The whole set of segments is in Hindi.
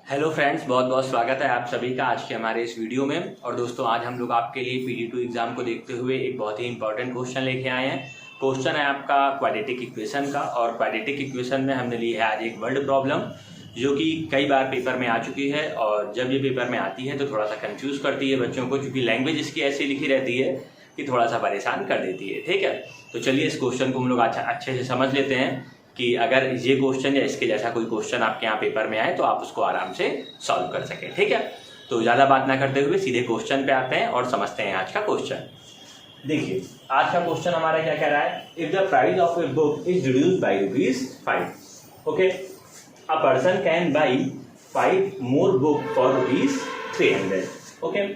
हेलो फ्रेंड्स, बहुत बहुत स्वागत है आप सभी का आज के हमारे इस वीडियो में। और दोस्तों, आज हम लोग आपके लिए PD2 एग्जाम को देखते हुए एक बहुत ही इंपॉर्टेंट क्वेश्चन लेके आए हैं। क्वेश्चन है आपका क्वाड्रेटिक इक्वेशन का, और क्वाड्रेटिक इक्वेशन में हमने ली है आज एक वर्ड प्रॉब्लम जो कि कई बार पेपर में आ चुकी है। और जब ये पेपर में आती है तो थोड़ा सा कंफ्यूज करती है बच्चों को, क्योंकि लैंग्वेज इसकी ऐसी लिखी रहती है कि थोड़ा सा परेशान कर देती है। ठीक है, तो चलिए इस क्वेश्चन को हम लोग अच्छे से समझ लेते हैं कि अगर ये क्वेश्चन या इसके जैसा कोई क्वेश्चन आपके यहाँ पेपर में आए तो आप उसको आराम से सॉल्व कर सकें। ठीक है, तो ज़्यादा बात ना करते हुए सीधे क्वेश्चन पे आते हैं और समझते हैं आज का क्वेश्चन। देखिए, आज का क्वेश्चन हमारा क्या कह रहा है। If the price of a book is reduced by ₹5, okay, a person can buy 5 more book for ₹300, okay.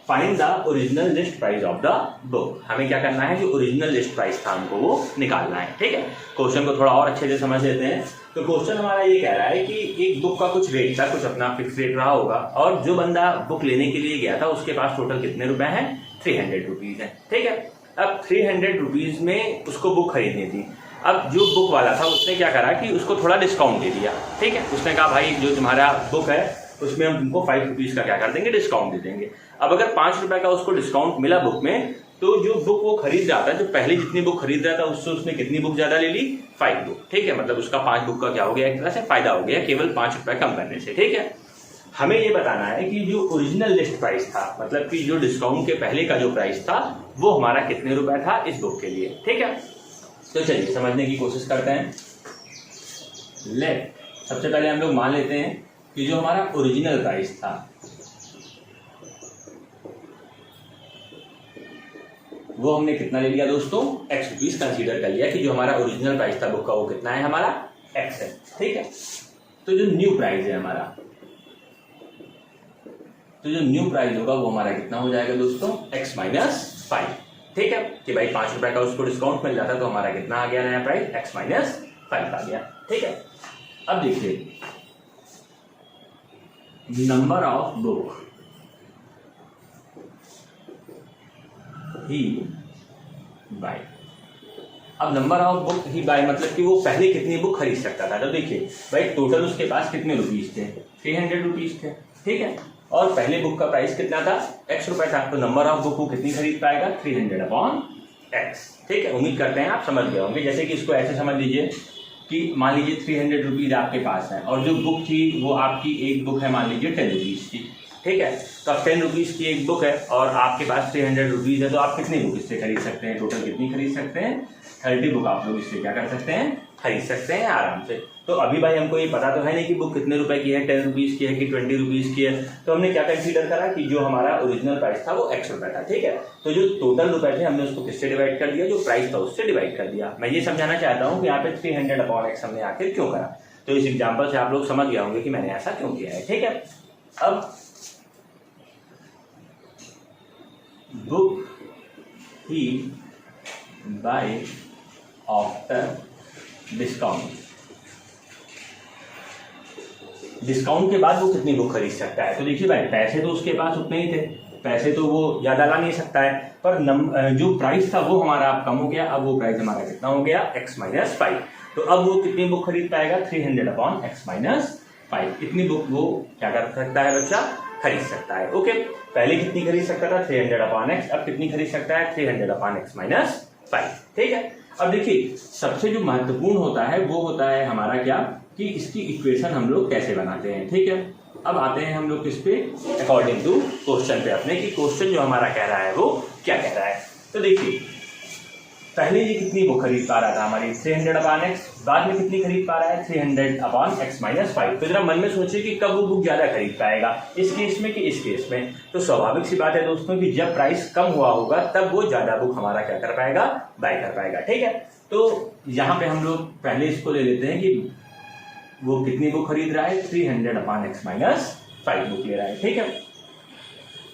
Find the original list price of the book. हमें क्या करना है, जो ओरिजिनल लिस्ट प्राइस था हमको वो निकालना है। ठीक है, क्वेश्चन को थोड़ा और अच्छे से समझ लेते हैं। तो क्वेश्चन हमारा ये कह रहा है कि एक बुक का कुछ रेट था, कुछ अपना फिक्स रेट रहा होगा, और जो बंदा बुक लेने के लिए गया था उसके पास टोटल कितने रुपए हैं, ₹300 है। ठीक है, अब ₹300 में उसको बुक खरीदनी थी। अब जो बुक वाला था उसने क्या करा कि उसको थोड़ा डिस्काउंट दे दिया। ठीक है, उसने कहा भाई जो तुम्हारा बुक है उसमें हम तुमको ₹5 का क्या कर देंगे, डिस्काउंट दे देंगे। अब अगर ₹5 का उसको डिस्काउंट मिला बुक में, तो जो बुक वो खरीद रहा था, जो पहले जितनी बुक खरीद रहा था उससे उसने कितनी बुक ज्यादा ले ली, 5 बुक। ठीक है, मतलब उसका 5 बुक का क्या हो गया, एक तरह से फायदा हो गया केवल ₹5 कम करने से। ठीक है, हमें ये बताना है कि जो ओरिजिनल लिस्ट प्राइस था, मतलब कि जो डिस्काउंट के पहले का जो प्राइस था वो हमारा कितने रुपए था इस बुक के लिए। ठीक है, तो चलिए समझने की कोशिश करते हैं। सबसे पहले हम लोग मान लेते हैं कि जो हमारा ओरिजिनल प्राइस था वो हमने कितना ले लिया दोस्तों, ₹X कंसीडर कर लिया कि जो हमारा ओरिजिनल प्राइस था बुक का वो कितना है, हमारा X है। ठीक है, तो जो न्यू प्राइस है हमारा, तो जो न्यू प्राइस होगा वो हमारा कितना हो जाएगा दोस्तों, X - 5। ठीक है, कि भाई ₹5 का उसको डिस्काउंट मिल जाता तो हमारा कितना आ गया नया प्राइस, X - 5 आ गया। ठीक है, अब देखिए number of book he buy. अब number of book he buy मतलब कि वो पहले कितनी बुक खरीद सकता था। तो देखिए भाई टोटल उसके पास कितने रुपीस थे, ₹300 थे। ठीक है, और पहले बुक का प्राइस कितना था, X रुपए था, तो नंबर ऑफ बुक वो कितनी खरीद पाएगा, 300/X। ठीक है, उम्मीद करते हैं आप समझ गए होंगे। जैसे कि इसको ऐसे समझ लीजिए कि मान लीजिए ₹300 आपके पास है, और जो बुक थी वो आपकी एक बुक है मान लीजिए ₹10 की। ठीक है, तो अब ₹10 की एक बुक है और आपके पास ₹300 है, तो आप कितनी बुक इससे खरीद सकते हैं, टोटल कितनी खरीद सकते हैं, 30 बुक आप लोग इससे क्या कर सकते हैं, खरीद सकते हैं आराम से। तो अभी भाई हमको ये पता तो है नहीं कि बुक कितने रुपए की है, ₹10 की है कि ₹20 की है। तो हमने क्या कंसीडर करा कि जो हमारा ओरिजिनल प्राइस था वो X रुपए था। ठीक है, तो जो टोटल रुपए थे हमने उसको किससे डिवाइड कर दिया, जो प्राइस था उससे डिवाइड कर दिया। मैं ये समझाना चाहता हूँ कि यहाँ पे 300/X हमने आखिर क्यों करा। तो इस एग्जाम्पल से आप लोग समझ गए होंगे कि मैंने ऐसा क्यों किया है। ठीक है, अब book he bye after discount, discount के बाद वो कितनी बुक खरीद सकता है। तो देखिए भाई पैसे तो उसके पास उतने ही थे, पैसे तो वो ज्यादा ला नहीं सकता है, पर जो प्राइस था वो हमारा अब कम हो गया। अब वो प्राइस हमारा कितना हो गया, X - 5। तो अब वो कितनी बुक खरीद पाएगा, 300/X - 5। इतनी बुक वो क्या कर सकता है बच्चा, खरीद सकता है। ओके, पहले कितनी खरीद सकता था, 300/X, अब कितनी खरीद सकता है, 300/X - 5। ठीक है, अब देखिए सबसे जो महत्वपूर्ण होता है वो होता है हमारा क्या, कि इसकी इक्वेशन हम लोग कैसे बनाते हैं। ठीक है, अब आते हैं हम लोग किस पे, अकॉर्डिंग टू क्वेश्चन पे अपने, कि क्वेश्चन जो हमारा कह रहा है वो क्या कह रहा है। तो देखिए पहले ये कितनी बुक खरीद पा रहा था हमारी, 300/X, बाद में कितनी खरीद पा रहा है, 300/X - 5। तो जरा मन में सोचिए कि कब वो बुक ज्यादा खरीद पाएगा, इस केस में कि इस केस में। तो स्वाभाविक सी बात है दोस्तों कि जब प्राइस कम हुआ होगा तब वो ज्यादा बुक हमारा क्या कर पाएगा, बाय कर पाएगा। ठीक है, तो यहाँ पे हम लोग पहले इसको ले लेते हैं कि वो कितनी बुक खरीद रहा है, 300/X - 5 बुक ले रहा है। ठीक है,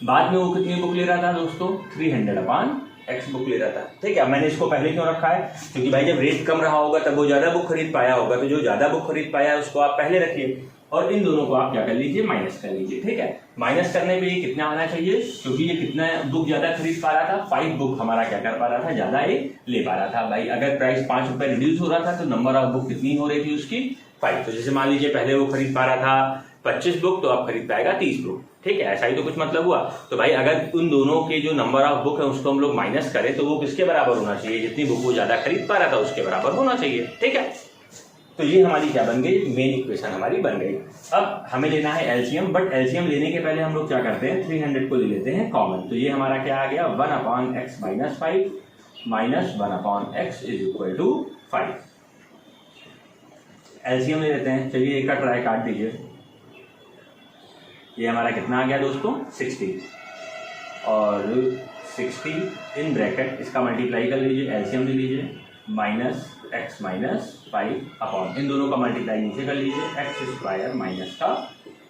बाद में वो कितनी बुक ले रहा था दोस्तों, 300/X बुक ले रहा था। ठीक है, मैंने इसको पहले क्यों रखा है, क्योंकि भाई जब रेट कम रहा होगा तब वो ज्यादा बुक खरीद पाया होगा, तो जो ज्यादा बुक खरीद पाया है उसको आप पहले रखिए, और इन दोनों को आप क्या कर लीजिए, माइनस कर लीजिए। ठीक है, माइनस करने पे ये कितना आना चाहिए, क्योंकि ये कितना बुक ज्यादा खरीद पा रहा था, 5 बुक हमारा क्या कर पा रहा था, ज्यादा ये ले पा रहा था। भाई अगर प्राइस ₹5 रिड्यूस हो रहा था तो नंबर ऑफ बुक कितनी हो रही थी उसकी, 5। तो जैसे मान लीजिए पहले वो खरीद पा रहा था 25 बुक तो अब खरीद पाएगा 30 बुक। ठीक है, ऐसा ही तो कुछ मतलब हुआ। तो भाई अगर उन दोनों के जो नंबर ऑफ बुक है उसको हम लोग माइनस करें तो वो किसके बराबर होना चाहिए, जितनी बुक वो ज्यादा खरीद पा रहा था उसके बराबर होना चाहिए। ठीक है, तो ये हमारी क्या बन गई, मेन इक्वेशन हमारी बन गई। अब हमें लेना है एलसीएम, बट एलसीएम लेने के पहले हम लोग क्या करते हैं, 300 को ले लेते हैं कॉमन। तो ये हमारा क्या आ गया, 1/x minus 5 minus 1/x is equal to 5। LCM ले लेते हैं, चलिए एक का ट्राई काट दीजिए। ये हमारा कितना आ गया दोस्तों, 60, और 60 इन ब्रैकेट इसका मल्टीप्लाई कर लीजिए, एलसीएम ले लीजिए, माइनस x माइनस 5 अपॉन इन दोनों का मल्टीप्लाई नीचे कर लीजिए, एक्स स्क्वायर माइनस का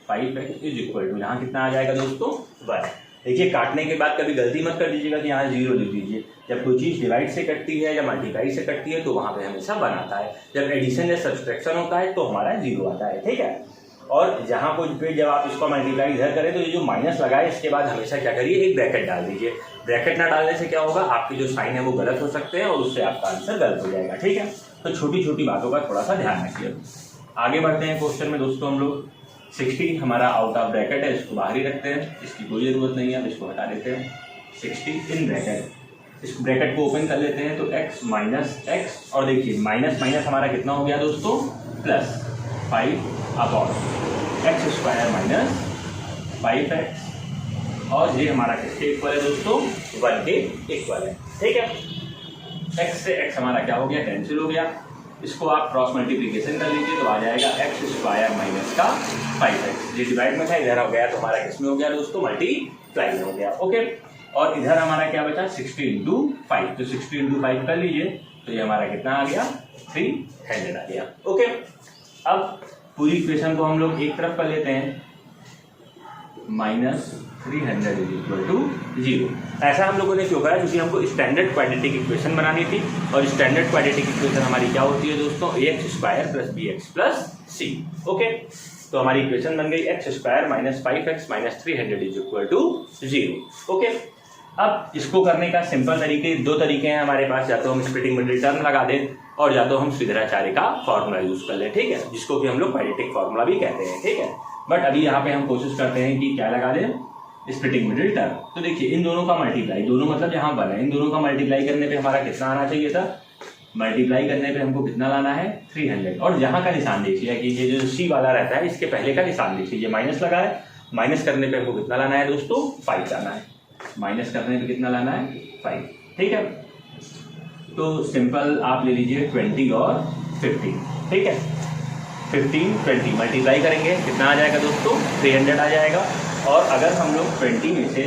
5x इज इक्वल टू यहाँ कितना आ जाएगा दोस्तों, 1। देखिए काटने के बाद कभी गलती मत कर दीजिएगा कि यहाँ 0 लिख दीजिए। जब कोई चीज़ डिवाइड से कटती है या मल्टीप्लाई से कटती है तो वहाँ पे हमेशा 1 आता है। जब एडिशन या सब्सट्रैक्शन होता है तो हमारा 0 आता है। ठीक है, और जहाँ कोई पे जब आप इसको मल्टीप्लाई इधर करें तो ये जो माइनस लगा है इसके बाद हमेशा क्या करिए, एक ब्रैकेट डाल दीजिए। ब्रैकेट ना डालने से क्या होगा, आपके जो साइन है वो गलत हो सकते हैं और उससे आपका आंसर गलत हो जाएगा। ठीक है, तो छोटी छोटी बातों का थोड़ा सा ध्यान रखिए। आगे बढ़ते हैं क्वेश्चन में दोस्तों। हम लोग 60 हमारा आउट ऑफ ब्रैकेट है, इसको बाहर ही रखते हैं, इसकी कोई जरूरत नहीं है, अब इसको हटा देते हैं। 60 इन ब्रैकेट, इस ब्रैकेट को ओपन कर लेते हैं तो x माइनस एक्स, और देखिए माइनस माइनस हमारा कितना हो गया दोस्तों, plus 5 upon x square minus 5x, और ये हमारा किसके इक्वल है दोस्तों, 1 के इक्वल है। ठीक है, x से x हमारा क्या हो गया, कैंसिल हो गया। इसको आप क्रॉस मल्टीप्लीकेशन कर लीजिए तो आ जाएगा एक्स स्क्वायर माइनस का 5x। ये डिवाइड में था, इधर हो गया तो हमारा किसमें हो गया दोस्तों, मल्टीप्लाई में हो गया। ओके, और इधर हमारा क्या बचा, 60 इंटू 5, तो 60 इंटू 5 कर लीजिए तो ये हमारा कितना आ गया, 300 आ गया। ओके, अब पूरी इक्वेशन को हम लोग एक तरफ कर लेते हैं, माइनस 300 इज इक्वल टू 0। ऐसा हम लोगों ने क्यों करा, क्योंकि हमको स्टैंडर्ड क्वाड्रेटिक इक्वेशन बनानी थी, और स्टैंडर्ड क्वाड्रेटिक इक्वेशन हमारी क्या होती है दोस्तों, ax square plus bx plus c। Okay, तो हमारी इक्वेशन बन गई x square minus 5x minus 300 is equal to 0। Okay, अब इसको करने का सिंपल तरीके, दो तरीके हैं हमारे पास, या तो हम स्प्लिटिंग मिडिल टर्म लगा दें और या तो हम स्विधराचार्य का फॉर्मूला यूज कर लें। ठीक है, जिसको कि हम लोग क्वाड्रेटिक फॉर्मूला भी कहते हैं। ठीक है, बट अभी यहाँ पे हम कोशिश करते हैं कि क्या लगा दें, स्प्लिटिंग मिडिल टर्म। तो देखिए इन दोनों का मल्टीप्लाई, दोनों मतलब यहाँ 1 है, इन दोनों का मल्टीप्लाई करने पे हमारा कितना आना चाहिए था, मल्टीप्लाई करने पे हमको कितना लाना है, 300। और यहाँ का निशान देखिए कि ये जो सी वाला रहता है इसके पहले का निशान देखिए, ये माइनस लगा है, माइनस करने पे हमको कितना लाना है दोस्तों, 5 लाना है। माइनस करने पे कितना लाना है, 5। ठीक है, तो सिंपल आप ले लीजिए 20 और 15। ठीक है, 15 20 मल्टीप्लाई करेंगे कितना आ जाएगा दोस्तों, 300 आ जाएगा। और अगर हम लोग 20 में से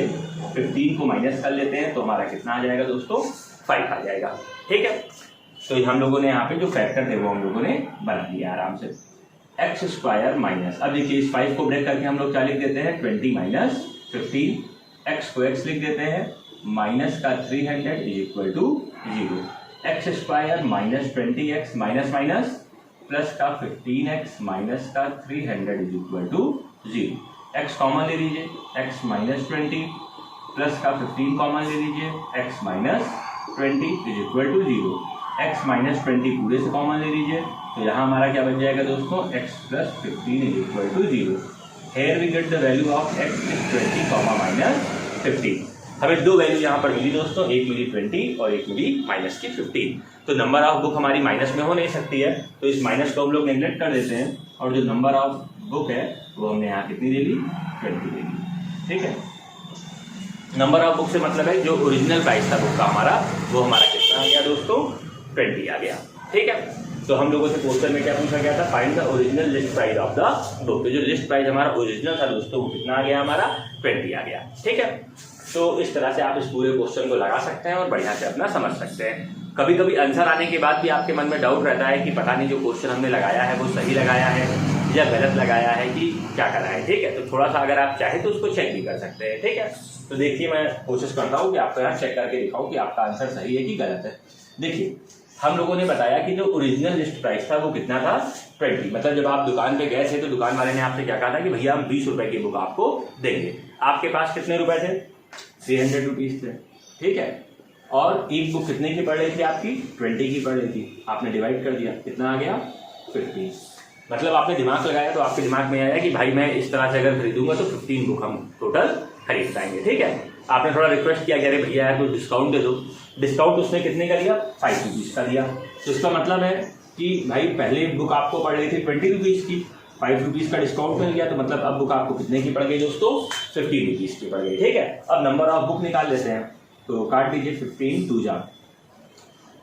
15 को माइनस कर लेते हैं तो हमारा कितना आ जाएगा दोस्तों, 5 आ जाएगा। ठीक है, तो हम लोगों ने यहाँ पे जो फैक्टर थे वो हम लोगों ने बना लिया आराम से, एक्स स्क्वायर माइनस, अब देखिए इस 5 को ब्रेक करके हम लोग क्या लिख देते हैं, 20 माइनस 15, एक्स को एक्स लिख देते हैं, माइनस का 300 is equal to 0। X square minus 20x minus minus plus का 15x माइनस का 300 is equal to 0। x common ले लीजिए, x माइनस 20 प्लस का 15 कॉमन ले लीजिए, x minus 20 is equal to 0। x minus 20 पूरे से कॉमन ले लीजिए तो यहाँ हमारा क्या बन जाएगा दोस्तों, x plus 15 is equal to 0। Here we get the value of x is 20 comma minus 15। हमें दो वैल्यू यहाँ पर मिली दोस्तों, एक मिली 20 और एक मिली माइनस की 15। तो नंबर ऑफ बुक हमारी माइनस में हो नहीं सकती है, तो इस माइनस को हम लोग नेगलेक्ट कर देते हैं, और जो नंबर ऑफ बुक है वो हमने यहाँ कितनी ले ली, 20 ले ली। ठीक है, नंबर ऑफ बुक से मतलब है जो ओरिजिनल प्राइस था बुक का हमारा, वो हमारा कितना आ गया दोस्तों, 20 आ गया। ठीक है, तो हम लोगों से क्वेश्चन में क्या पूछा गया था, find the original list price of the book. तो जो लिस्ट प्राइस हमारा ओरिजिनल था दोस्तों वो कितना आ गया हमारा, 20 आ गया। ठीक है, तो इस तरह से आप इस पूरे क्वेश्चन को लगा सकते हैं और बढ़िया से अपना समझ सकते हैं। कभी कभी आंसर आने के बाद भी आपके मन में डाउट रहता है कि पता नहीं जो क्वेश्चन हमने लगाया है वो सही लगाया है या गलत लगाया है कि क्या करा है। ठीक है, तो थोड़ा सा अगर आप चाहें तो उसको चेक भी कर सकते हैं। ठीक है, तो देखिए मैं कोशिश करता हूँ कि आपको यहाँ चेक करके दिखाऊँ कि आपका आंसर सही है कि गलत है। देखिए हम लोगों ने बताया कि जो ओरिजिनल लिस्ट प्राइस था वो कितना था, 20। मतलब जब आप दुकान पे गए थे तो दुकान वाले ने आपसे क्या कहा था कि भैया हम 20 रुपए की बुक आपको देंगे। आपके पास कितने रुपए थे, 300 रुपीज थे। ठीक है, और एक बुक कितने की पड़ रही थी आपकी, 20 की पड़ रही थी। आपने डिवाइड कर दिया, कितना आ गया, 50। मतलब आपने दिमाग लगाया तो आपके दिमाग में आया कि भाई मैं इस तरह से अगर खरीदूंगा तो 15 बुक हम टोटल खरीद पाएंगे। ठीक है, आपने थोड़ा रिक्वेस्ट किया कि अरे भैया यार कुछ डिस्काउंट दे दो। डिस्काउंट उसने कितने का दिया? 5 रुपीज़ का दिया। तो इसका मतलब है कि भाई पहले बुक आपको पड़ रही थी 20 रुपीज़ की, 5 रुपीज़ का डिस्काउंट मिल गया, तो मतलब अब बुक आपको कितने की पड़ गई दोस्तों? 15 रुपीज़ की पड़ गई। ठीक है, अब नंबर ऑफ बुक निकाल लेते हैं, तो काट दीजिए 15 2 जा,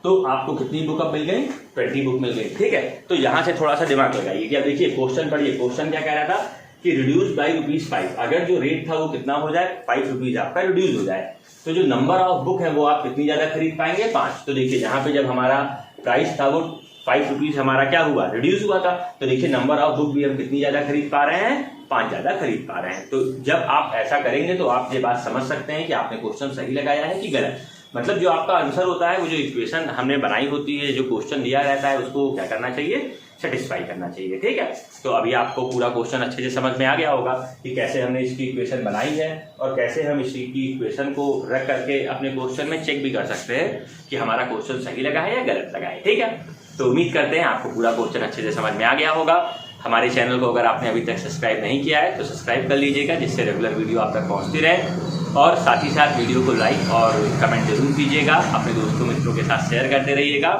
तो आपको कितनी बुक अब मिल गई? 20 बुक मिल गई। ठीक है, तो यहाँ से थोड़ा सा दिमाग लगाइए कि अब देखिए क्वेश्चन पढ़िए। क्वेश्चन क्या कह रहा था कि रिड्यूस बाई ₹5, अगर जो रेट था वो कितना हो जाए? 5 रुपीज़ आपका रिड्यूस हो जाए, तो जो नंबर ऑफ बुक है वो आप कितनी ज़्यादा खरीद पाएंगे? 5। तो देखिए यहाँ पे जब हमारा प्राइस था वो 5 रुपीज़ हमारा क्या हुआ? रिड्यूस हुआ था। तो देखिए नंबर ऑफ बुक भी हम कितनी ज़्यादा खरीद पा रहे हैं? 5 ज़्यादा खरीद पा रहे हैं। तो जब आप ऐसा करेंगे तो आप ये बात समझ सकते हैं कि आपने क्वेश्चन सही लगाया है कि गलत। मतलब जो आपका आंसर होता है, वो जो इक्वेशन हमने बनाई होती है, जो क्वेश्चन दिया रहता है, उसको क्या करना चाहिए? सेटिस्फाई करना चाहिए। ठीक है, तो अभी आपको पूरा क्वेश्चन अच्छे से समझ में आ गया होगा कि कैसे हमने इसकी इक्वेशन बनाई है और कैसे हम इसकी इक्वेशन को रख करके अपने क्वेश्चन में चेक भी कर सकते हैं कि हमारा क्वेश्चन सही लगा है या गलत लगा है। ठीक है, तो उम्मीद करते हैं आपको पूरा क्वेश्चन अच्छे से समझ में आ गया होगा। हमारे चैनल को अगर आपने अभी तक सब्सक्राइब नहीं किया है तो सब्सक्राइब कर लीजिएगा, जिससे रेगुलर वीडियो आप तक पहुंचती रहे। और साथ ही साथ वीडियो को लाइक और कमेंट जरूर कीजिएगा, अपने दोस्तों मित्रों के साथ शेयर करते रहिएगा।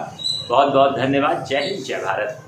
बहुत बहुत धन्यवाद। जय हिंद, जय भारत।